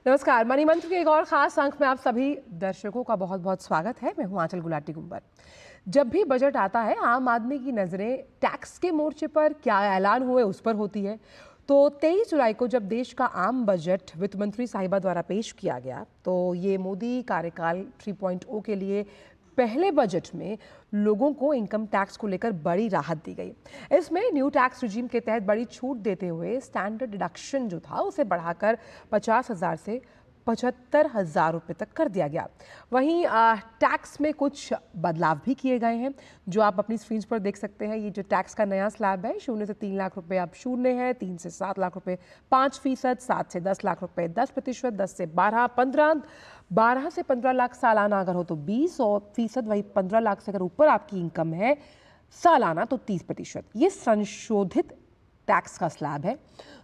नमस्कार। मनी मंत्र के एक और खास अंक में आप सभी दर्शकों का बहुत बहुत स्वागत है। मैं हूं आंचल गुलाटी गुंबर। जब भी बजट आता है, आम आदमी की नजरें टैक्स के मोर्चे पर क्या ऐलान हुए उस पर होती है। तो 23 जुलाई को जब देश का आम बजट वित्त मंत्री साहिबा द्वारा पेश किया गया, तो ये मोदी कार्यकाल 3.0 के लिए पहले बजट में लोगों को इनकम टैक्स को लेकर बड़ी राहत दी गई। इसमें न्यू टैक्स रिजीम के तहत बड़ी छूट देते हुए स्टैंडर्ड डिडक्शन जो था उसे बढ़ाकर 50,000 से 75,000 रुपये तक कर दिया गया। वहीं टैक्स में कुछ बदलाव भी किए गए हैं, जो आप अपनी स्क्रीन पर देख सकते हैं। ये जो टैक्स का नया स्लैब है, 0 से 3 लाख रुपए अब 0 है, 3 से 7 लाख रुपए 5%, 7 से 10 लाख रुपए 10%, 10 से 12, 15, 12 से 15 लाख सालाना अगर हो तो 20 और फीसद, वही 15 लाख से अगर ऊपर आपकी इनकम है सालाना तो 30%। ये संशोधित टैक्स का स्लैब है।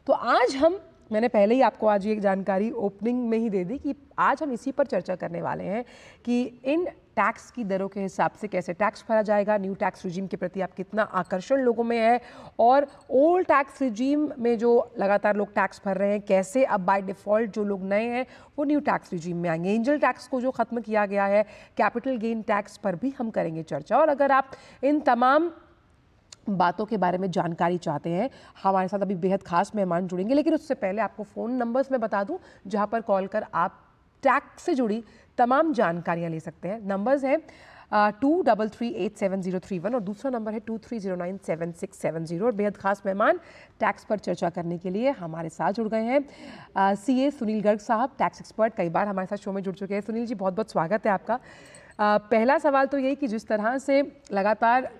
तो आज मैंने पहले ही आपको आज ये जानकारी ओपनिंग में ही दे दी कि आज हम इसी पर चर्चा करने वाले हैं कि इन टैक्स की दरों के हिसाब से कैसे टैक्स भरा जाएगा, न्यू टैक्स रिजीम के प्रति आप कितना आकर्षण लोगों में है, और ओल्ड टैक्स रिजीम में जो लगातार लोग टैक्स भर रहे हैं कैसे अब बाय डिफ़ॉल्ट जो लोग नए हैं वो न्यू टैक्स रिजीम में आएंगे। एंजल टैक्स को जो ख़त्म किया गया है, कैपिटल गेन टैक्स पर भी हम करेंगे चर्चा। और अगर आप इन तमाम बातों के बारे में जानकारी चाहते हैं, हमारे साथ अभी बेहद खास मेहमान जुड़ेंगे, लेकिन उससे पहले आपको फ़ोन नंबर्स मैं बता दूं जहां पर कॉल कर आप टैक्स से जुड़ी तमाम जानकारियां ले सकते हैं। नंबर्स हैं 23387031 और दूसरा नंबर है 23097670। और बेहद खास मेहमान टैक्स पर चर्चा करने के लिए हमारे साथ जुड़ गए हैं CA सुनील गर्ग साहब, टैक्स एक्सपर्ट, कई बार हमारे साथ शो में जुड़ चुके हैं। सुनील जी, बहुत बहुत स्वागत है आपका। पहला सवाल तो यही कि जिस तरह से लगातार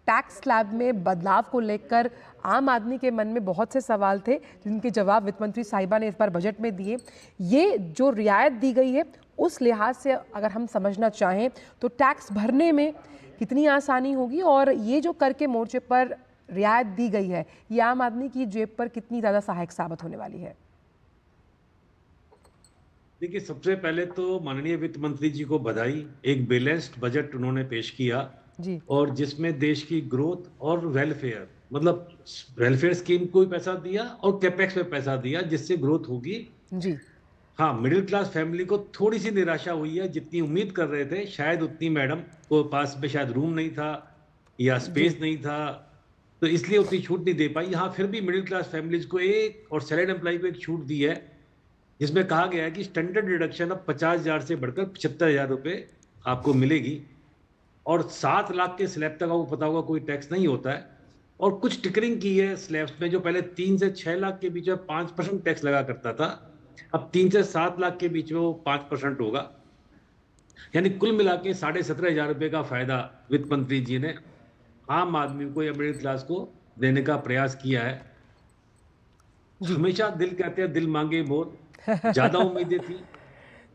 टैक्स स्लैब में बदलाव को लेकर आम आदमी के मन में बहुत से सवाल थे, जिनके जवाब वित्त मंत्री साहिबा ने इस बार बजट में दिए। ये जो रियायत दी गई है उस लिहाज से अगर हम समझना चाहें तो टैक्स भरने में कितनी आसानी होगी, और ये जो कर के मोर्चे पर रियायत दी गई है ये आम आदमी की जेब पर कितनी ज़्यादा सहायक साबित होने वाली है? देखिए, सबसे पहले तो माननीय वित्त मंत्री जी को बधाई। एक बैलेंस्ड बजट उन्होंने पेश किया जी। और जिसमें देश की ग्रोथ और वेलफेयर, मतलब वेलफेयर स्कीम को भी पैसा दिया और कैपेक्स में पैसा दिया, जिससे ग्रोथ होगी। जी। हाँ, मिडिल क्लास फैमिली को थोड़ी सी निराशा हुई है। जितनी उम्मीद कर रहे थे शायद उतनी मैडम को पास में शायद रूम नहीं था या जी। स्पेस नहीं था, तो इसलिए उतनी छूट नहीं दे पाई। हाँ, फिर भी मिडिल क्लास फैमिलीज को एक और सैलरीड एम्प्लॉय को एक छूट दी है, जिसमें कहा गया है कि स्टैंडर्ड डिडक्शन अब 50,000 से बढ़कर 75,000 रुपये आपको मिलेगी, और 7 लाख के स्लैब तक आपको पता होगा कोई टैक्स नहीं होता है। और कुछ टिकरिंग की है स्लैब्स में, जो पहले 3 से 6 लाख के बीच में 5% टैक्स लगा करता था, अब 3 से 7 लाख के बीच में वो 5% होगा। यानी कुल मिला के 17,500 रुपये का फायदा वित्त मंत्री जी ने आम आदमी को या मिडिल क्लास को देने का प्रयास किया है। जी। हमेशा दिल कहते हैं दिल मांगे मोर, ज्यादा उम्मीदें थी,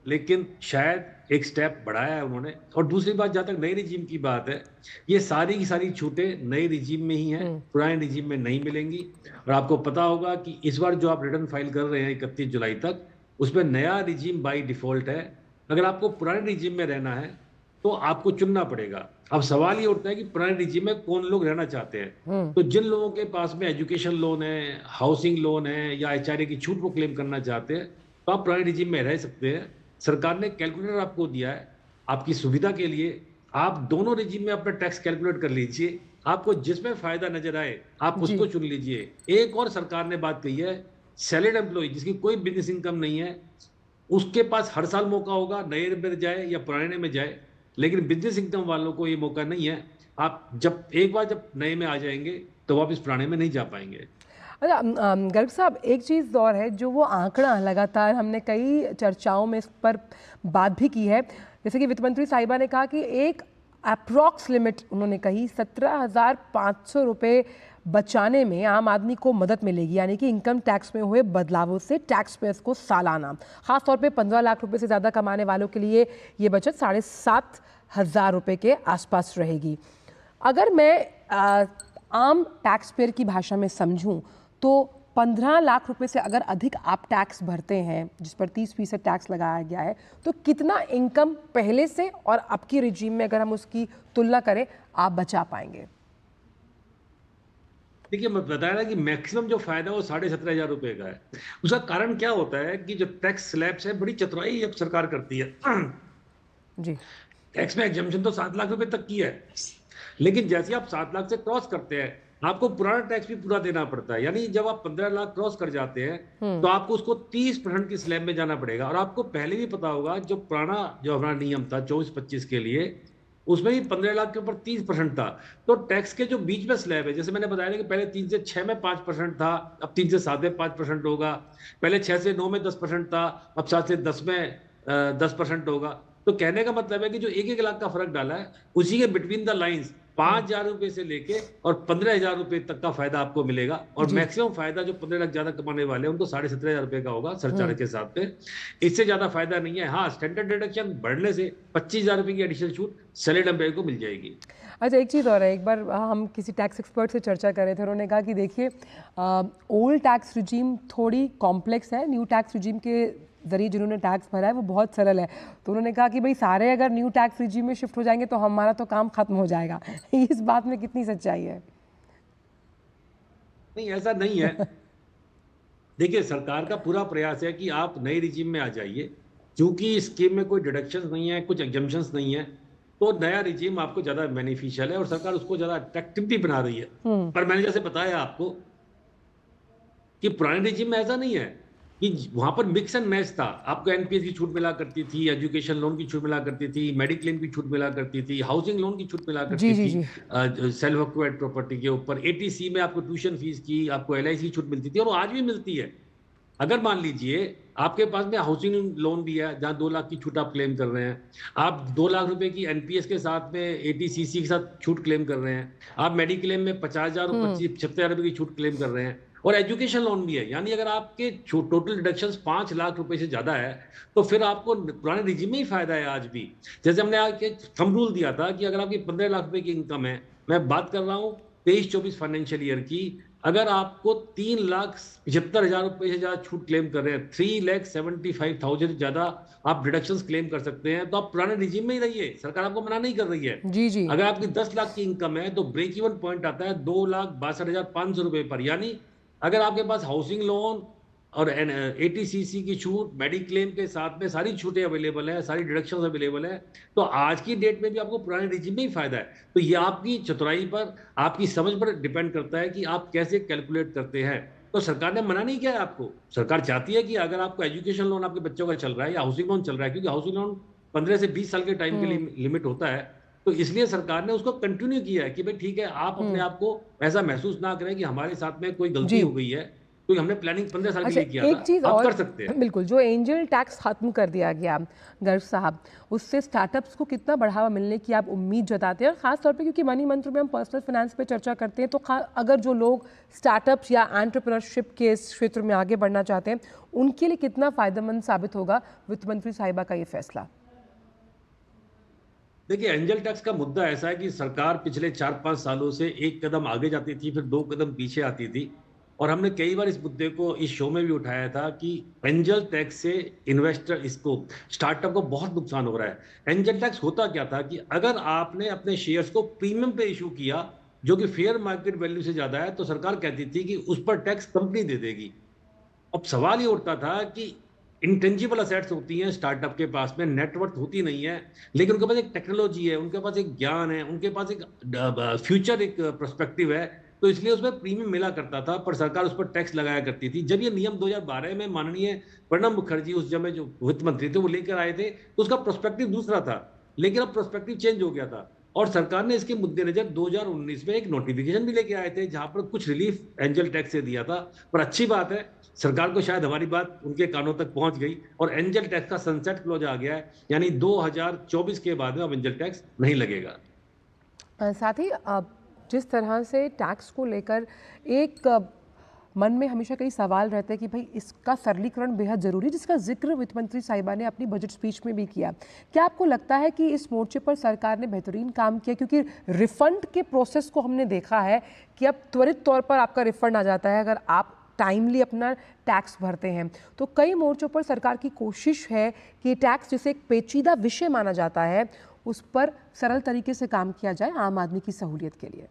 लेकिन शायद एक स्टेप बढ़ाया है उन्होंने। और दूसरी बात, जहां तक नई रिजीम की बात है, ये सारी की सारी छूटें नई रिजीम में ही हैं, पुराने रिजीम में नहीं मिलेंगी। और आपको पता होगा कि इस बार जो आप रिटर्न फाइल कर रहे हैं 31 जुलाई तक, उसमें नया रिजीम बाई डिफॉल्ट है। अगर आपको पुराने रिजीम में रहना है तो आपको चुनना पड़ेगा। अब सवाल ये उठता है कि पुराने रिजीम में कौन लोग रहना चाहते हैं। तो जिन लोगों के पास में एजुकेशन लोन है, हाउसिंग लोन है या HRA की छूट को क्लेम करना चाहते हैं, तो आप पुराने रिजीम में रह सकते हैं। सरकार ने कैलकुलेटर आपको दिया है आपकी सुविधा के लिए। आप दोनों रिजीम में अपना टैक्स कैलकुलेट कर लीजिए, आपको जिसमें फायदा नजर आए आप जी। उसको चुन लीजिए। एक और सरकार ने बात कही है, सैलरीड एम्प्लॉय जिसकी कोई बिजनेस इनकम नहीं है, उसके पास हर साल मौका होगा नए में जाए या पुराने में जाए, लेकिन बिजनेस इनकम वालों को ये मौका नहीं है। आप जब एक बार जब नए में आ जाएंगे तो वापस पुराने में नहीं जा पाएंगे। अच्छा, गर्ग साहब, एक चीज़ और है जो वो आंकड़ा लगातार हमने कई चर्चाओं में इस पर बात भी की है। जैसे कि वित्त मंत्री साहिबा ने कहा कि एक अप्रॉक्स लिमिट उन्होंने कही 17,500 रुपये बचाने में आम आदमी को मदद मिलेगी, यानी कि इनकम टैक्स में हुए बदलावों से टैक्स पेयर्स को सालाना, खासतौर पे 15 लाख रुपए से ज़्यादा कमाने वालों के लिए ये बचत 7,500 रुपये के आसपास रहेगी। अगर मैं आम टैक्स पेयर की भाषा में समझूं तो 15 लाख रुपए से अगर अधिक आप टैक्स भरते हैं, जिस पर 30% टैक्स लगाया गया है, तो कितना इनकम पहले से और अब की रिजीम में अगर हम उसकी तुलना करें आप बचा पाएंगे? देखिए, मैं बताया ना कि मैक्सिमम जो फ़ायदा है वो 17,500 रुपए का है। उसका कारण क्या होता है कि जो टैक्स स्लैब्स है, बड़ी चतुराई अब सरकार करती है। जी। टैक्स में एग्जम्पशन तो 7 लाख रुपए तक की है। लेकिन जैसे ही आप 7 लाख से क्रॉस करते हैं, आपको पुराना टैक्स भी पूरा देना पड़ता है। यानी जब आप 15 लाख क्रॉस कर जाते हैं, तो आपको उसको 30% की स्लैब में जाना पड़ेगा। और आपको पहले भी पता होगा, जो हमारा नियम था 24-25 के लिए, उसमें भी 15 लाख के ऊपर 30% था। तो टैक्स के जो बीच में स्लैब है, जैसे मैंने बताया ना कि पहले 3 से 6 में 5% था, अब 3 से 7 में 5% होगा। पहले 6 से 9 में 10% था, अब 7 से 10 में 10% होगा। तो कहने का मतलब है कि जो 1-1 लाख का फर्क डाला है, उसी के बिटवीन द लाइन्स 5,000 रुपए से लेके और 15,000 रुपए तक का फायदा आपको मिलेगा। और जी। मैक्सिमम फायदा जो 15 लाख ज्यादा कमाने वाले हैं, उनको 17,500 रुपए का होगा सरचार्ज के साथ में। इससे ज्यादा फायदा नहीं है। हाँ, स्टैंडर्ड डिडक्शन बढ़ने से 25,000 रुपए की एडिशनल छूट सैलरीड एम्प्लॉय को मिल जाएगी। अच्छा, एक चीज़ और है, एक बार हम किसी टैक्स एक्सपर्ट से चर्चा कर रहे थे, उन्होंने कहा कि देखिए ओल्ड टैक्स रिजीम थोड़ी कॉम्प्लेक्स है, न्यू टैक्स रिजीम के ज़रिए जिन्होंने टैक्स भरा है वो बहुत सरल है। तो उन्होंने कहा कि भाई सारे अगर न्यू टैक्स रिजीम में शिफ्ट हो जाएंगे तो हमारा तो काम खत्म हो जाएगा। इस बात में कितनी सच्चाई है? नहीं, ऐसा नहीं है। देखिए, सरकार का पूरा प्रयास है कि आप नए रिजीम में आ जाइए। चूंकि स्कीम में कोई डिडक्शंस नहीं है, कुछ एग्जम्पशंस नहीं है, तो नया रिजीम आपको ज्यादा बेनिफिशियल है और सरकार उसको ज्यादा अट्रैक्टिव भी बना रही है। पर मैंने जैसे बताया आपको कि पुराने रिजीम में ऐसा नहीं है कि वहां पर मिक्स एंड मैच था। आपको एनपीएस की छूट मिला करती थी, एजुकेशन लोन की छूट मिला करती थी, मेडिक्लेम की छूट मिला करती थी, हाउसिंग लोन की छूट मिला जी करती जी थी, जी। सेल्फ ऑक्युपाइड प्रॉपर्टी के ऊपर एटीसी में आपको ट्यूशन फीस की, आपको एलआईसी की छूट मिलती थी और आज भी मिलती है। अगर मान लीजिए आपके पास में हाउसिंग लोन भी है जहां 2 लाख की छूट आप क्लेम कर रहे हैं, आप 2 लाख रुपए की एनपीएस के साथ में एटीसीसी के साथ छूट क्लेम कर रहे हैं, आप मेडिक्लेम में 50,000 और 75,000 रुपए की छूट क्लेम कर रहे हैं, और एजुकेशन लोन भी है। यानी अगर आपके टोटल डिडक्शन 5 लाख रुपए से ज्यादा है, तो फिर आपको पुराने रिजीम में ही फायदा है आज भी। जैसे हमने आके थंब रूल दिया था कि अगर आपकी 15 लाख रुपए की इनकम है, मैं बात कर रहा हूँ 23-24 फाइनेंशियल ईयर की, अगर आपको 3,75,000 रुपए से ज्यादा छूट क्लेम कर रहे हैं, 3,75,000 से ज्यादा आप डिडक्शंस क्लेम कर सकते हैं, तो आप पुराने रिजीम में ही रहिए, सरकार आपको मना नहीं कर रही है। जी जी। अगर आपकी 10 लाख की इनकम है तो ब्रेक इवन पॉइंट आता है 2,62,500 रुपए पर। यानी अगर आपके पास हाउसिंग लोन और एटीसीसी की छूट, मेडिक्लेम के साथ में सारी छूटें अवेलेबल है, सारी डिडक्शंस अवेलेबल है, तो आज की डेट में भी आपको पुराने रिजीम में ही फायदा है। तो ये आपकी चतुराई पर, आपकी समझ पर डिपेंड करता है कि आप कैसे कैलकुलेट करते हैं। तो सरकार ने मना नहीं किया है आपको। सरकार चाहती है कि अगर आपको एजुकेशन लोन आपके बच्चों का चल रहा है या हाउसिंग लोन चल रहा है, क्योंकि हाउसिंग लोन 15 से 20 साल के टाइम के लिए लिमिट होता है, तो इसलिए सरकार ने उसको कंटिन्यू किया है कि भाई ठीक है, आप अपने आप को ऐसा महसूस ना करें कि हमारे साथ में कोई गलती जी। हो गई है, क्योंकि हमने प्लानिंग 15 साल के अच्छा, लिए किया था। एक चीज़ आप और कर सकते हैं। बिल्कुल, जो एंजल टैक्स खत्म कर दिया गया गर्ग साहब, उससे स्टार्टअप्स को कितना बढ़ावा मिलने की आप उम्मीद जताते हैं? और ख़ास तौर पे क्योंकि मनी मंत्र में हम पर्सनल फाइनेंस पे चर्चा करते हैं, तो अगर जो लोग स्टार्टअप्स या एंटरप्रेन्योरशिप के इस क्षेत्र में आगे बढ़ना चाहते हैं, उनके लिए कितना फ़ायदेमंद साबित होगा वित्त मंत्री साहिबा का ये फैसला? देखिए, एंजल टैक्स का मुद्दा ऐसा है कि सरकार पिछले 4-5 सालों से एक कदम आगे जाती थी, फिर 2 कदम पीछे आती थी। और हमने कई बार इस मुद्दे को इस शो में भी उठाया था कि एंजल टैक्स से इन्वेस्टर इसको स्टार्टअप को बहुत नुकसान हो रहा है। एंजल टैक्स होता क्या था कि अगर आपने अपने शेयर्स को प्रीमियम पे इशू किया, जो कि फेयर मार्केट वैल्यू से ज्यादा है, तो सरकार कहती थी कि उस पर टैक्स कंपनी दे देगी। अब सवाल ये उठता था कि इंटेंजिबल असेट्स होती हैं स्टार्टअप के पास में, नेटवर्थ होती नहीं है, लेकिन उनके पास एक टेक्नोलॉजी है, उनके पास एक ज्ञान है, उनके पास एक फ्यूचर एक पर्सपेक्टिव है, तो इसलिए उसमें प्रीमियम मिला करता था, पर सरकार उस पर टैक्स लगाया करती थी। जब ये नियम 2012 में माननीय प्रणब मुखर्जी उस समय जो वित्त मंत्री थे वो लेकर आए थे, तो उसका पर्सपेक्टिव दूसरा था, लेकिन अब पर्सपेक्टिव चेंज हो गया था। और सरकार ने इसके मद्देनजर 2019 में एक नोटिफिकेशन भी लेके आए थे, जहां पर कुछ रिलीफ एंजल टैक्स से दिया था। पर अच्छी बात है, सरकार को शायद हमारी बात उनके कानों तक पहुंच गई और एंजल टैक्स का सनसेट क्लॉज आ गया है, यानी 2024 के बाद में अब एंजल टैक्स नहीं लगेगा। साथ ही जिस तरह से टैक्स को लेकर एक मन में हमेशा कई सवाल रहते हैं कि भाई इसका सरलीकरण बेहद ज़रूरी है, जिसका जिक्र वित्त मंत्री साहिबा ने अपनी बजट स्पीच में भी किया। क्या आपको लगता है कि इस मोर्चे पर सरकार ने बेहतरीन काम किया? क्योंकि रिफंड के प्रोसेस को हमने देखा है कि अब त्वरित तौर पर आपका रिफंड आ जाता है अगर आप टाइमली अपना टैक्स भरते हैं। तो कई मोर्चों पर सरकार की कोशिश है कि टैक्स जिसे एक पेचीदा विषय माना जाता है, उस पर सरल तरीके से काम किया जाए आम आदमी की सहूलियत के लिए।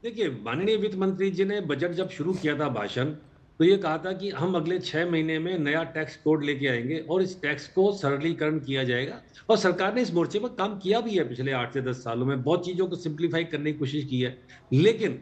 देखिए, माननीय वित्त मंत्री जी ने बजट जब शुरू किया था भाषण, तो ये कहा था कि हम अगले 6 महीने में नया टैक्स कोड लेके आएँगे और इस टैक्स को सरलीकरण किया जाएगा। और सरकार ने इस मोर्चे पर काम किया भी है पिछले 8 से 10 सालों में, बहुत चीज़ों को सिम्प्लीफाई करने की कोशिश की है। लेकिन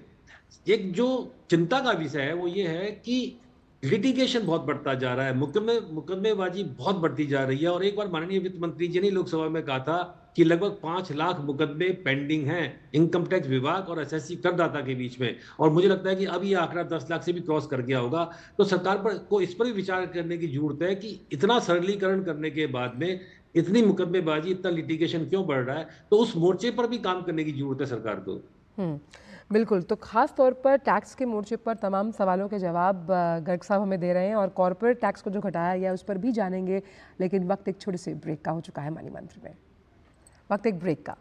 एक जो चिंता का विषय है, वो ये है कि लिटिगेशन बहुत बढ़ता जा रहा है, मुकदमेबाजी बहुत बढ़ती जा रही है और एक बार माननीय वित्त मंत्री जी ने लोकसभा में कहा था कि लगभग 5 लाख मुकदमे पेंडिंग हैं इनकम टैक्स विभाग और एसएससी करदाता के बीच में और मुझे लगता है कि अब ये आंकड़ा 10 लाख से भी क्रॉस कर गया होगा। तो सरकार पर को इस पर भी विचार करने की जरूरत है कि इतना सरलीकरण करने के बाद में इतनी मुकदमेबाजी, इतना लिटिगेशन क्यों बढ़ रहा है? तो उस मोर्चे पर भी काम करने की जरूरत है सरकार को। हम्म, बिल्कुल। तो खास तौर पर टैक्स के मोर्चे पर तमाम सवालों के जवाब गर्ग साहब हमें दे रहे हैं और कॉर्पोरेट टैक्स को जो घटाया गया उस पर भी जानेंगे, लेकिन वक्त एक छोटे से ब्रेक का हो चुका है मनी मंत्र में। वक्त एक ब्रेक का।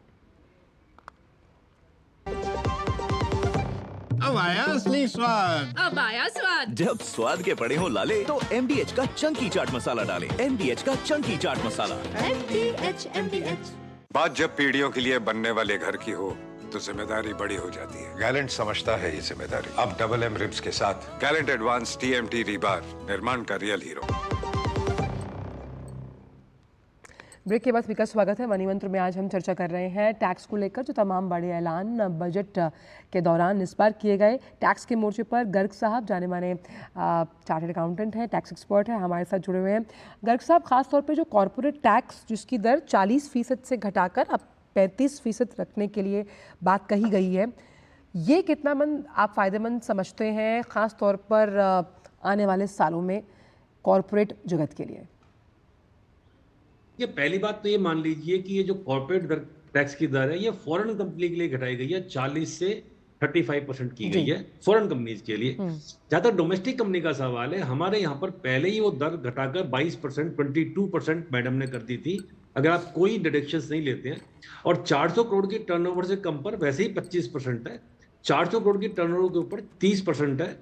अब आया असली स्वाद। अब आया स्वाद। जब स्वाद के पड़े हो लाले तो MDH का चंकी चाट मसाला डालें। MDH का चंकी चाट मसाला। MDH। बात जब पीढ़ियों के लिए बनने वाले घर की हो तो जिम्मेदारी बड़ी हो जाती है। गैलेंट समझता है ये जिम्मेदारी। अब डबल एम रिब्स के साथ गैलेंट एडवांस TMT रीबार, निर्माण का रियल हीरो। ब्रेक के बाद स्पीकर स्वागत है। मनी मंत्र में आज हम चर्चा कर रहे हैं टैक्स को लेकर जो तमाम बड़े ऐलान बजट के दौरान इस बार किए गए। टैक्स के मोर्चे पर गर्ग साहब जाने माने चार्टर्ड अकाउंटेंट हैं, टैक्स एक्सपर्ट हैं, हमारे साथ जुड़े हुए हैं। गर्ग साहब, खास तौर पे जो कॉर्पोरेट टैक्स जिसकी दर 40% से घटाकर अब 35% रखने के लिए बात कही गई है, ये कितना आप फ़ायदेमंद समझते हैं ख़ास तौर पर आने वाले सालों में कॉर्पोरेट जगत के लिए? ये पहली बात तो ये मान लीजिए कि ये जो कॉर्पोरेट टैक्स की दर है ये फॉरेन कंपनी के लिए घटाई गई है, 40 से 35% की गई है फॉरेन कंपनीज के लिए। जहां तक डोमेस्टिक कंपनी का सवाल है, हमारे यहाँ पर पहले ही वो दर घटाकर 22%, 22% मैडम ने कर दी थी अगर आप कोई डिडक्शंस नहीं लेते हैं। और 400 करोड़ की टर्नओवर से कम पर वैसे ही 25% है, 400 करोड़ की टर्नओवर के ऊपर 30% है।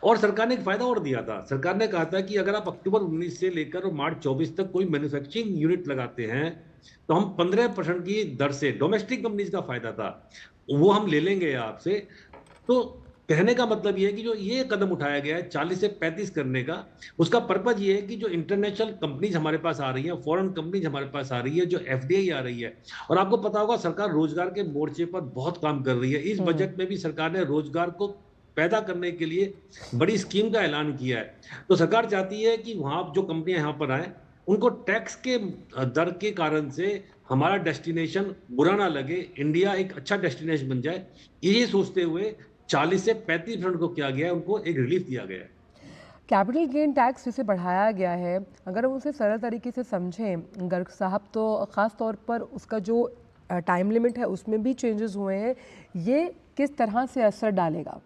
और सरकार ने एक फायदा और दिया था, सरकार ने कहा था कि अगर आप अक्टूबर 19 से लेकर मार्च 24 तक कोई मैन्युफैक्चरिंग यूनिट लगाते हैं तो हम 15% की दर से, डोमेस्टिक कंपनीज का फायदा था, वो हम ले लेंगे आपसे। तो कहने का मतलब ये है कि जो ये कदम उठाया गया है 40 से 35 करने का, उसका पर्पज ये है कि जो इंटरनेशनल कंपनीज हमारे पास आ रही हैं, फॉरेन कंपनीज हमारे पास आ रही है, जो FDI आ रही है, और आपको पता होगा सरकार रोजगार के मोर्चे पर बहुत काम कर रही है। इस बजट में भी सरकार ने रोजगार को पैदा करने के लिए बड़ी स्कीम का ऐलान किया है। तो सरकार चाहती है कि वहाँ जो कंपनियां यहाँ पर आए उनको टैक्स के दर के कारण से हमारा डेस्टिनेशन बुरा ना लगे, इंडिया एक अच्छा डेस्टिनेशन बन जाए। ये सोचते हुए 40 से 35% को किया गया है, उनको एक रिलीफ दिया गया है। कैपिटल गेन टैक्स जिसे बढ़ाया गया है, अगर हम उसे सरल तरीके से समझें गर्ग साहब, तो ख़ास तौर पर उसका जो टाइम लिमिट है उसमें भी चेंजेस हुए हैं, ये किस तरह से असर डालेगा?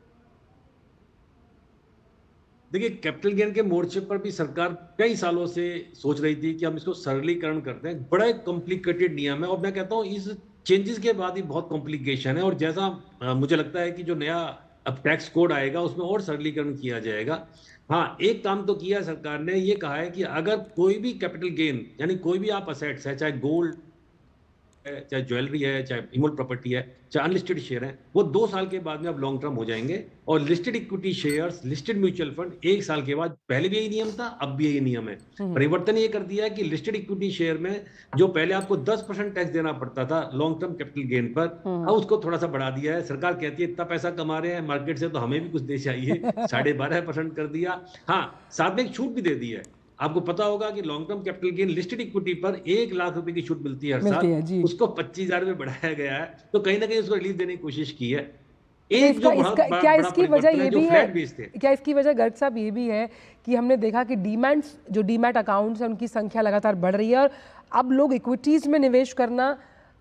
देखिए, कैपिटल गेन के मोर्चे पर भी सरकार कई सालों से सोच रही थी कि हम इसको सरलीकरण करते हैं। बड़ा एक कॉम्प्लिकेटेड नियम है और मैं कहता हूँ इस चेंजेस के बाद ही बहुत कॉम्प्लिकेशन है। और जैसा मुझे लगता है कि जो नया अब टैक्स कोड आएगा उसमें और सरलीकरण किया जाएगा। हाँ, एक काम तो किया सरकार ने, ये कहा है कि अगर कोई भी कैपिटल गेन यानी कोई भी आप असेट्स है, चाहे गोल्ड है, चाहे ज्वेलरी है, चाहे इमोल प्रॉपर्टी है, चाहे अनलिस्टेड शेयर है, वो 2 साल के बाद में अब लॉन्ग टर्म हो जाएंगे। और listed equity shares, listed mutual fund 1 साल के बाद, पहले भी यही नियम था, अब भी यही नियम है। परिवर्तन ये कर दिया है कि लिस्टेड इक्विटी शेयर में जो पहले आपको 10% टैक्स देना पड़ता था लॉन्ग टर्म कैपिटल गेन पर, अब उसको थोड़ा सा बढ़ा दिया है। सरकार कहती है इतना पैसा कमा रहे हैं मार्केट से तो हमें भी कुछ दे चाहिए, 12.5% कर दिया। हाँ, साथ में एक छूट भी दे दी है। आपको पता होगा कि long term capital gain listed equity पर 1 लाख रुपए की छूट मिलती है हर साल, उसको 25,000 में बढ़ाया गया है। तो कहीं ना कहीं उसको रिलीफ देने की कोशिश की है। एक जो क्या इसकी वजह ये भी है, क्या इसकी वजह गर्ग साहब ये भी है कि हमने देखा कि डीमैट अकाउंट्स है उनकी संख्या लगातार बढ़ रही है और अब लोग इक्विटीज में निवेश करना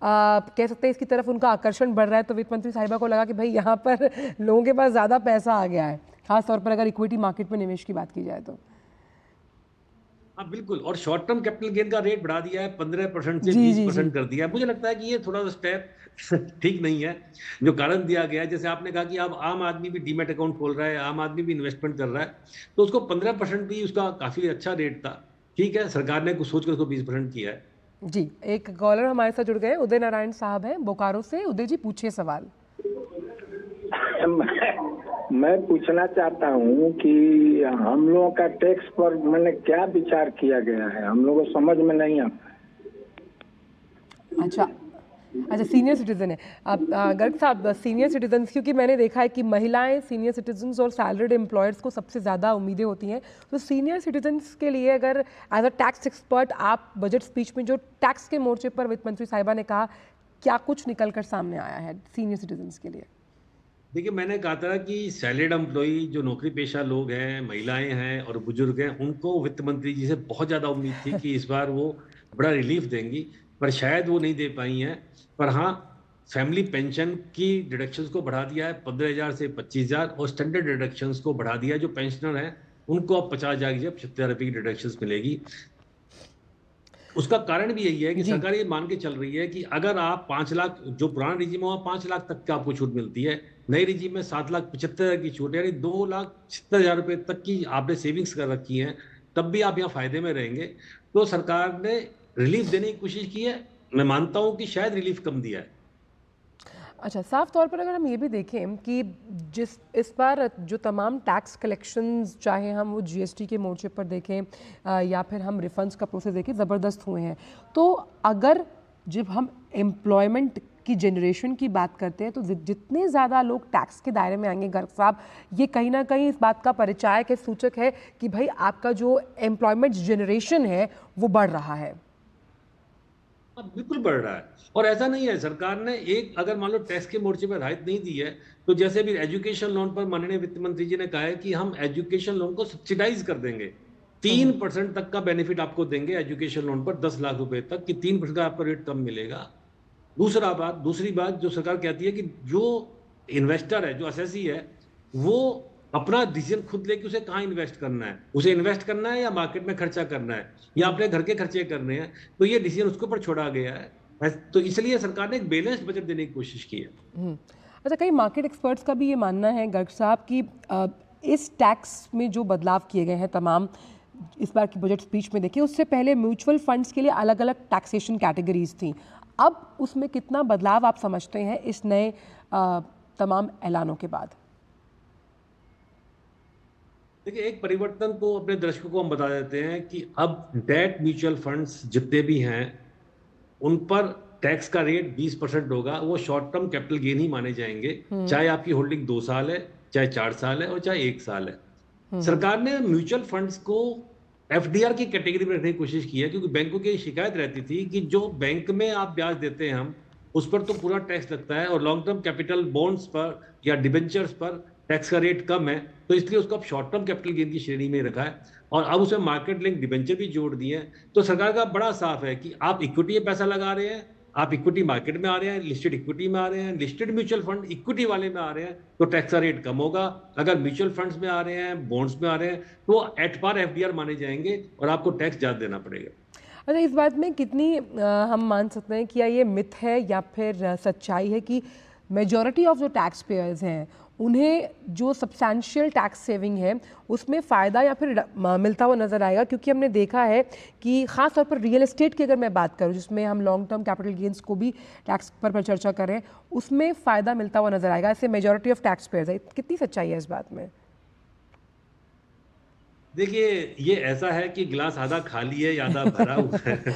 कह सकते हैं इसकी तरफ उनका आकर्षण बढ़ रहा है। तो वित्त मंत्री साहिबा को लगा कि भाई यहाँ पर लोगों के पास ज़्यादा पैसा आ गया है, खासतौर पर अगर इक्विटी मार्केट में निवेश की बात की जाए तो। हाँ बिल्कुल, और शॉर्ट टर्म कैपिटल गेन का रेट बढ़ा दिया है, 15% से 20% कर दिया है। मुझे लगता है कि ये थोड़ा सा स्टेप ठीक नहीं है। जो कारण दिया गया है, जैसे आपने कहा कि अब आम आदमी भी डीमैट अकाउंट खोल रहा है, आम आदमी भी इन्वेस्टमेंट कर रहा है, तो उसको 15% भी उसका काफी अच्छा रेट था। ठीक है, सरकार ने कुछ सोचकर उसको 20% किया है। जी, एक कॉलर हमारे साथ जुड़ गए, उदय नारायण साहब हैं बोकारो से। उदय जी, पूछिए सवाल। मैं पूछना चाहता हूँ कि हम लोगों का टैक्स पर मैंने क्या विचार किया गया है, हम लोगों को समझ में नहीं आता। अच्छा अच्छा, सीनियर सिटीजन है अब गर्ग साहब, सीनियर सिटीजन, क्योंकि मैंने देखा है कि महिलाएं, सीनियर सिटीजन्स और सैलरीड एम्प्लॉयर्स को सबसे ज़्यादा उम्मीदें होती हैं, तो सीनियर सिटीजन्स के लिए अगर एज अ टैक्स एक्सपर्ट आप बजट स्पीच में जो टैक्स के मोर्चे पर वित्त मंत्री साहिबा ने कहा, क्या कुछ निकल कर सामने आया है सीनियर सिटीजन्स के लिए? देखिए, मैंने कहा था कि सैलरीड एम्प्लॉई जो नौकरी पेशा लोग हैं, महिलाएं हैं और बुजुर्ग हैं, उनको वित्त मंत्री जी से बहुत ज़्यादा उम्मीद थी कि इस बार वो बड़ा रिलीफ देंगी, पर शायद वो नहीं दे पाई हैं। पर हाँ, फैमिली पेंशन की डिडक्शंस को बढ़ा दिया है 15,000 से 25,000 और स्टैंडर्ड डिडक्शंस को बढ़ा दिया है। जो पेंशनर हैं उनको अब 50,000 की जगह 75,000 रुपये की डिडक्शंस मिलेगी। उसका कारण भी यही है कि सरकार ये मान के चल रही है कि अगर आप 5 लाख, जो पुराना रिजीम है वहाँ 5 लाख तक की आपको छूट मिलती है, नई रिजीम में 7,75,000 की छूट, यानी 2,76,000 रुपये तक की आपने सेविंग्स कर रखी है, तब भी आप यहाँ फायदे में रहेंगे। तो सरकार ने रिलीफ देने की कोशिश की है, मैं मानता हूँ कि शायद रिलीफ कम दिया है। अच्छा, साफ तौर पर अगर हम ये भी देखें कि इस बार जो तमाम टैक्स कलेक्शंस, चाहे हम वो जीएसटी के मोर्चे पर देखें या फिर हम रिफंड्स का प्रोसेस देखें, ज़बरदस्त हुए हैं। तो अगर जब हम एम्प्लॉयमेंट की जनरेशन की बात करते हैं तो जितने ज़्यादा लोग टैक्स के दायरे में आएंगे गर्ग साहब, ये कहीं ना कहीं इस बात का परिचायक है, सूचक है कि भाई आपका जो एम्प्लॉयमेंट जनरेशन है वो बढ़ रहा है। बिल्कुल बढ़ रहा है, और ऐसा नहीं है, सरकार ने एक अगर मान लो टैक्स के मोर्चे पर राहत नहीं दी है, तो जैसे भी एजुकेशन लोन पर माननीय वित्त मंत्री जी ने कहा है कि हम एजुकेशन लोन को सब्सिडाइज कर देंगे, 3% तक का बेनिफिट आपको देंगे एजुकेशन लोन पर 10 लाख रुपए तक कि 3% का आपका रेट कम मिलेगा। दूसरी बात जो सरकार कहती है कि जो इन्वेस्टर है, जो असेसी है, वो अपना डिसीजन खुद लेके उसे कहाँ इन्वेस्ट करना है, उसे इन्वेस्ट करना है या मार्केट में खर्चा करना है या अपने घर के खर्चे करने हैं, तो ये डिसीजन उसके ऊपर छोड़ा गया है। तो इसलिए सरकार ने एक बैलेंस्ड बजट देने की कोशिश की है। अच्छा, कई मार्केट एक्सपर्ट्स का भी ये मानना है गर्ग साहब कि इस टैक्स में जो बदलाव किए गए हैं तमाम, इस बार की बजट स्पीच में देखिए, उससे पहले म्यूचुअल फंड्स के लिए अलग अलग टैक्सेशन कैटेगरीज थी, अब उसमें कितना बदलाव आप समझते हैं इस नए तमाम ऐलानों के बाद? देखिए, एक परिवर्तन को अपने दर्शकों को हम बता देते हैं कि अब डेट म्यूचुअल फंड्स जितने भी हैं उन पर टैक्स का रेट 20% होगा। वो शॉर्ट टर्म कैपिटल गेन ही माने जाएंगे, चाहे आपकी होल्डिंग 2 साल है, चाहे 4 साल है और चाहे 1 साल है। सरकार ने म्यूचुअल फंड्स को एफडीआर की कैटेगरी में रखने की कोशिश की है, क्योंकि बैंकों की शिकायत रहती थी कि जो बैंक में आप ब्याज देते हैं हम उस पर तो पूरा टैक्स लगता है और लॉन्ग टर्म कैपिटल बॉन्ड्स पर या डिबेंचर्स पर टैक्स का रेट कम है, तो इसलिए उसको अब शॉर्ट टर्म कैपिटल गेन की श्रेणी में रखा है और अब उसमें मार्केट लिंक डिबेंचर भी जोड़ दिए हैं। तो सरकार का बड़ा साफ है कि आप इक्विटी में पैसा लगा रहे हैं, आप इक्विटी मार्केट में आ रहे हैं, लिस्टेड इक्विटी में आ रहे हैं, लिस्टेड म्यूचुअल फंड इक्विटी वाले में आ रहे हैं, तो टैक्स का रेट कम होगा। अगर म्यूचुअल फंड्स में आ रहे हैं, बॉन्ड्स में आ रहे हैं, तो एट पार एफडीआर माने जाएंगे और आपको टैक्स ज्यादा देना पड़ेगा। अच्छा, इस बात में कितनी हम मान सकते हैं कि ये मिथ है या फिर सच्चाई है कि मेजॉरिटी ऑफ जो टैक्स पेयर्स हैं उन्हें जो सब्सटैंशियल टैक्स सेविंग है उसमें फ़ायदा या फिर मिलता हुआ नज़र आएगा? क्योंकि हमने देखा है कि ख़ास तौर पर रियल एस्टेट की अगर मैं बात करूं, जिसमें हम लॉन्ग टर्म कैपिटल गेंस को भी टैक्स पर चर्चा कर रहे हैं, उसमें फ़ायदा मिलता हुआ नज़र आएगा। ऐसे मेजॉरिटी ऑफ टैक्स पेयर्स है, कितनी सच्चाई है इस बात में? देखिए, ये ऐसा है कि गिलास आधा खाली है या आधा भरा हुआ है।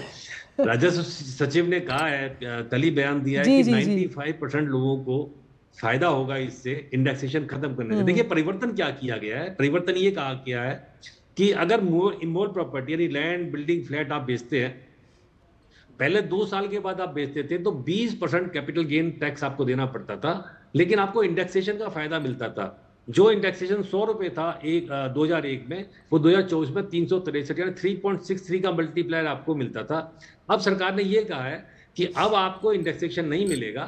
राजस्व सचिव ने कहा है, कल ही बयान दिया है कि 95% लोगों को फायदा होगा इससे, इंडेक्सेशन खत्म करने से। देखिए, परिवर्तन क्या किया गया है, परिवर्तन ये कहा गया है कि अगर इमोल प्रॉपर्टी यानी लैंड, बिल्डिंग, फ्लैट आप बेचते हैं, पहले 2 साल के बाद आप बेचते थे तो 20% कैपिटल गेन टैक्स आपको देना पड़ता था, लेकिन आपको इंडेक्सेशन का फायदा मिलता था। जो इंडेक्सेशन 100 रुपए था 2001 में, वो 2024 में 363 यानी 3.63 का मल्टीप्लायर आपको मिलता था। अब सरकार ने ये कहा है कि अब आपको इंडेक्सेशन नहीं मिलेगा,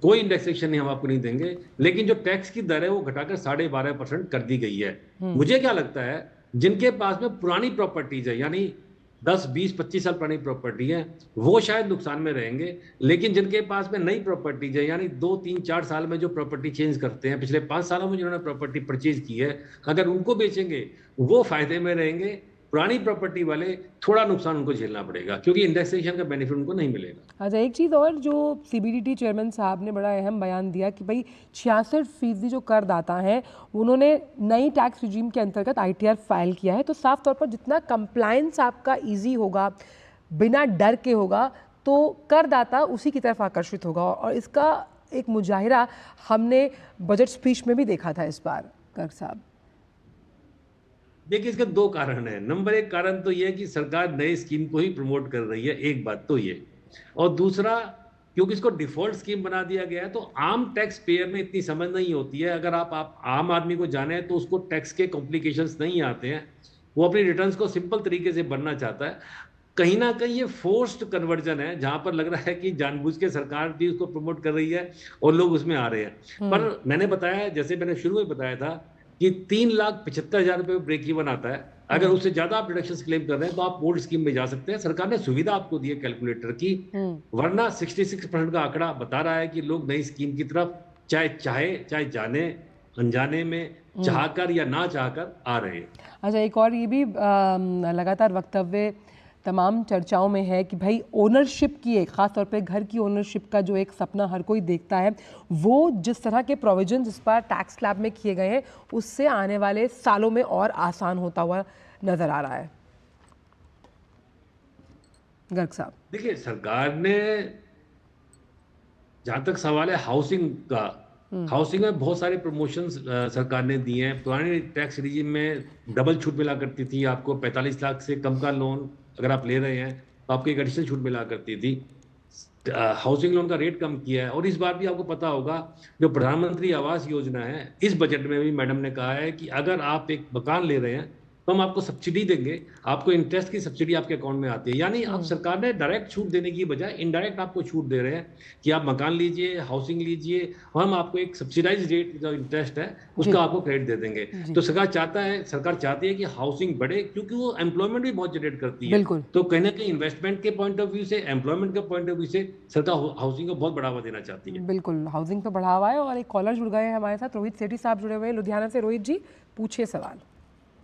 कोई इंडेक्सेशन नहीं, हम आपको नहीं देंगे, लेकिन जो टैक्स की दर है वो घटाकर 12.5% कर दी गई है। मुझे क्या लगता है, जिनके पास में पुरानी प्रॉपर्टीज है, यानी 10, 20, 25 साल पुरानी प्रॉपर्टी है, वो शायद नुकसान में रहेंगे, लेकिन जिनके पास में नई प्रॉपर्टीज है, यानी 2, 3, 4 साल में जो प्रॉपर्टी चेंज करते हैं, पिछले 5 सालों में जिन्होंने प्रॉपर्टी परचेज की है, अगर उनको बेचेंगे वो फायदे में रहेंगे। पुरानी प्रॉपर्टी वाले थोड़ा नुकसान उनको झेलना पड़ेगा, क्योंकि इंडेक्सेशन का बेनिफिट उनको नहीं मिलेगा। अच्छा, एक चीज़ और जो सीबीडीटी चेयरमैन साहब ने बड़ा अहम बयान दिया कि भाई 66% जो करदाता हैं उन्होंने नई टैक्स रिजीम के अंतर्गत आईटीआर फाइल किया है। तो साफ तौर पर जितना कंप्लायंस आपका इजी होगा, बिना डर के होगा, तो करदाता उसी की तरफ आकर्षित होगा। और इसका एक मुजाहिरा हमने बजट स्पीच में भी देखा था इस बार। गर्ग साहब, देखिए, इसके दो कारण हैं। नंबर एक कारण तो ये है कि सरकार नई स्कीम को ही प्रमोट कर रही है, एक बात तो ये, और दूसरा क्योंकि इसको डिफॉल्ट स्कीम बना दिया गया है तो आम टैक्स पेयर में इतनी समझ नहीं होती है। अगर आप आम आदमी को जाने तो उसको टैक्स के कॉम्प्लिकेशंस नहीं आते हैं, वो अपनी रिटर्न्स को सिंपल तरीके से भरना चाहता है। कहीं ना कहीं ये फोर्स्ड कन्वर्जन है, जहां पर लग रहा है कि जानबूझ के सरकार भी उसको प्रमोट कर रही है और लोग उसमें आ रहे हैं। पर मैंने बताया, जैसे मैंने शुरू में बताया था कि 3,75,000 रुपये ब्रेक इवन आता है। अगर उससे ज्यादा आप डिडक्शंस क्लेम कर रहे हैं तो आप ओल्ड स्कीम में जा सकते हैं। सरकार ने सुविधा आपको दी है कैलकुलेटर की, वरना 66% का आंकड़ा बता रहा है कि लोग नई स्कीम की तरफ चाहे जाने अनजाने में, चाहकर या ना चाहकर आ रहे हैं। अच्छा, एक और ये भी लगातार वक्तव्य तमाम चर्चाओं में है कि भाई ओनरशिप की, एक ख़ास तौर पे घर की ओनरशिप का जो एक सपना हर कोई देखता है, वो जिस तरह के प्रोविजंस इस बार टैक्स स्लैब में किए गए हैं उससे आने वाले सालों में और आसान होता हुआ नज़र आ रहा है। गर्ग साहब, देखिए, सरकार ने, जहां तक सवाल है हाउसिंग का, हाउसिंग में बहुत सारे प्रमोशंस सरकार ने दिए हैं। पुराने टैक्स रिजीम में डबल छूट मिला करती थी, आपको 45 लाख से कम का लोन अगर आप ले रहे हैं तो आपको एक एडिशनल छूट मिला करती थी। हाउसिंग लोन का रेट कम किया है। और इस बार भी आपको पता होगा, जो प्रधानमंत्री आवास योजना है, इस बजट में भी मैडम ने कहा है कि अगर आप एक मकान ले रहे हैं तो हम आपको सब्सिडी देंगे, आपको इंटरेस्ट की सब्सिडी आपके अकाउंट में आती है। यानी आप सरकार ने डायरेक्ट छूट देने की बजाय इनडायरेक्ट आपको छूट दे रहे हैं कि आप मकान लीजिए, हाउसिंग लीजिए, और हम आपको एक सब्सिडाइज रेट जो इंटरेस्ट है उसका आपको क्रेडिट दे देंगे। तो सरकार चाहती है कि हाउसिंग बढ़े, क्योंकि वो एम्प्लॉयमेंट भी बहुत जनरेट करती है। तो कहीं ना कहीं इन्वेस्टमेंट के पॉइंट ऑफ व्यू से, एम्प्लॉयमेंट के पॉइंट ऑफ व्यू से सरकार हाउसिंग को बहुत बढ़ावा देना चाहती है। बिल्कुल, हाउसिंग पे बढ़ावा है। और एक कॉलर जुड़ गए हैं हमारे साथ, रोहित सेठी साहब जुड़े हुए हैं लुधियाना से। रोहित जी, पूछिए सवाल।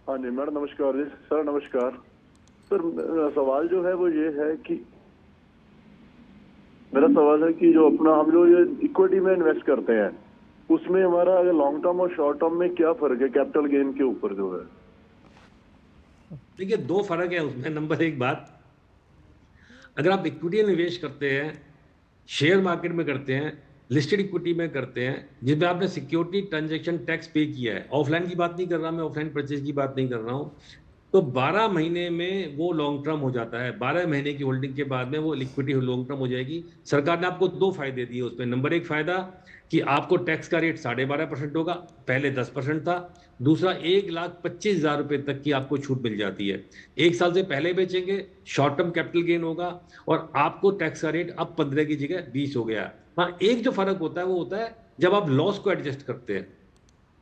हाँ जी मैडम, नमस्कार जी। सर नमस्कार। सर मेरा सवाल जो है वो ये है कि जो अपना हम लोग ये इक्विटी में इन्वेस्ट करते हैं, उसमें हमारा अगर लॉन्ग टर्म और शॉर्ट टर्म में क्या फर्क है कैपिटल गेन के ऊपर जो है? देखिए, दो फर्क है उसमें। नंबर एक बात, अगर आप इक्विटी में निवेश करते हैं, शेयर मार्केट में करते हैं, लिस्टेड इक्विटी में करते हैं, जिसमें आपने सिक्योरिटी ट्रांजैक्शन टैक्स पे किया है, ऑफलाइन की बात नहीं कर रहा मैं, ऑफलाइन परचेज की बात नहीं कर रहा हूँ, तो 12 महीने में वो लॉन्ग टर्म हो जाता है। 12 महीने की होल्डिंग के बाद में वो लिक्विडिटी लॉन्ग टर्म हो जाएगी। सरकार ने आपको दो फायदे दिए उसमें। नंबर एक फायदा कि आपको टैक्स का रेट 12.5% होगा, पहले 10% था। दूसरा, 1,25,000 रुपये तक की आपको छूट मिल जाती है। 1 साल से पहले बेचेंगे, शॉर्ट टर्म कैपिटल गेन होगा, और आपको टैक्स का रेट अब 15 की जगह 20 हो गया। हाँ, एक जो फर्क होता है वो होता है जब आप लॉस को एडजस्ट करते हैं।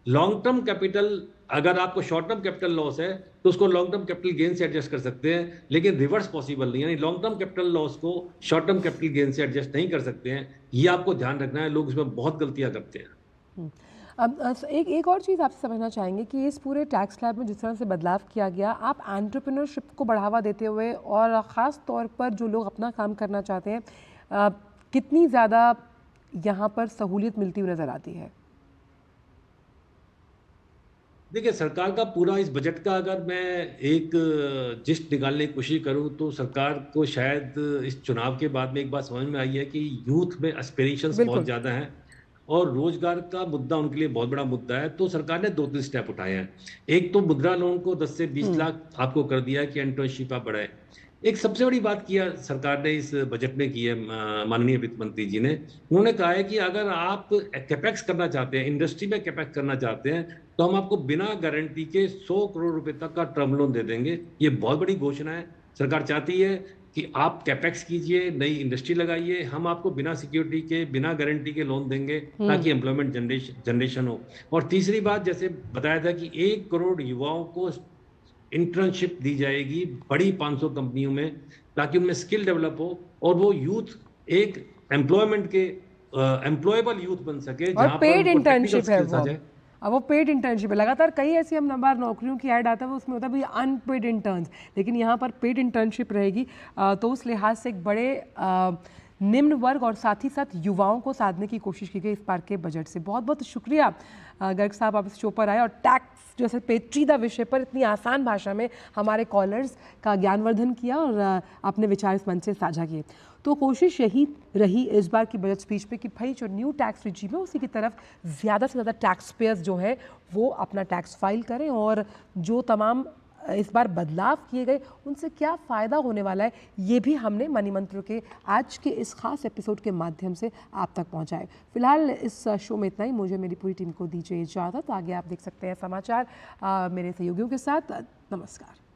लॉन्ग टर्म कैपिटल, अगर आपको शॉर्ट टर्म कैपिटल लॉस है तो उसको लॉन्ग टर्म कैपिटल गेन से एडजस्ट कर सकते हैं, लेकिन रिवर्स पॉसिबल नहीं है। यानी लॉन्ग टर्म कैपिटल लॉस को शॉर्ट टर्म कैपिटल गेन से एडजस्ट नहीं कर सकते हैं। ये आपको ध्यान रखना है, लोग इसमें बहुत गलतियां करते हैं। अब एक और चीज़ आपसे समझना चाहेंगे कि इस पूरे टैक्स स्लैब में जिस तरह से बदलाव किया गया, आप एंटरप्रेन्योरशिप को बढ़ावा देते हुए और ख़ास तौर पर जो लोग अपना काम करना चाहते हैं, कितनी ज़्यादा यहाँ पर सहूलियत मिलती हुई नज़र आती है? देखिए, सरकार का पूरा इस बजट का अगर मैं एक जिस्ट निकालने की कोशिश करूं तो सरकार को शायद इस चुनाव के बाद में एक बात समझ में आई है कि यूथ में एस्पिरेशंस बहुत ज़्यादा हैं और रोजगार का मुद्दा उनके लिए बहुत बड़ा मुद्दा है। तो सरकार ने 2-3 स्टेप उठाए हैं। एक तो मुद्रा लोन को 10 से 20 लाख आपको कर दिया है कि एंटरप्रेन्योरशिप आप बढ़ाए। एक सबसे बड़ी बात किया सरकार ने इस बजट में की है, माननीय वित्त मंत्री जी ने, उन्होंने कहा है कि अगर आप कैपेक्स करना चाहते हैं, इंडस्ट्री में कैपेक्स करना चाहते हैं, तो हम आपको बिना गारंटी के 100 करोड़ रुपए तक का टर्म लोन दे देंगे। ये बहुत बड़ी घोषणा है। सरकार चाहती है कि आप कैपेक्स कीजिए, नई इंडस्ट्री लगाइए, हम आपको बिना सिक्योरिटी के, बिना गारंटी के लोन देंगे ताकि एम्प्लॉयमेंट जनरेशन हो। और तीसरी बात, जैसे बताया था कि 1 करोड़ युवाओं को इंटर्नशिप दी जाएगी बड़ी 500 कंपनियों में, ताकि उनमें स्किल डेवलप हो और वो यूथ एक एम्प्लॉयमेंट के एम्प्लॉयबल यूथ बन सके, और पेड इंटर्नशिप है वो। अब वो पेड इंटर्नशिप है। लगातार कई ऐसी हम बार नौकरियों की ऐड आता है, वो उसमें होता है भाई अनपेड इंटर्न्स, लेकिन यहाँ पर पेड इंटर्नशिप रहेगी। तो उस लिहाज से एक बड़े निम्न वर्ग और साथ ही साथ युवाओं को साधने की कोशिश की गई इस बार के बजट से। बहुत बहुत शुक्रिया गर्ग साहब, आप इस शो पर आए और टैक्स जैसे पेचीदा विषय पर इतनी आसान भाषा में हमारे कॉलर्स का ज्ञानवर्धन किया और अपने विचार इस मंच से साझा किए। तो कोशिश यही रही इस बार की बजट स्पीच पे कि भाई जो न्यू टैक्स रिजीम है उसी की तरफ ज़्यादा से ज़्यादा टैक्स पेयर्स जो है वो अपना टैक्स फाइल करें, और जो तमाम इस बार बदलाव किए गए उनसे क्या फ़ायदा होने वाला है ये भी हमने मनी मंत्र के आज के इस खास एपिसोड के माध्यम से आप तक पहुंचाए। फिलहाल इस शो में इतना ही। मुझे मेरी पूरी टीम को दीजिए इजाज़त। आगे आप देख सकते हैं समाचार मेरे सहयोगियों के साथ। नमस्कार।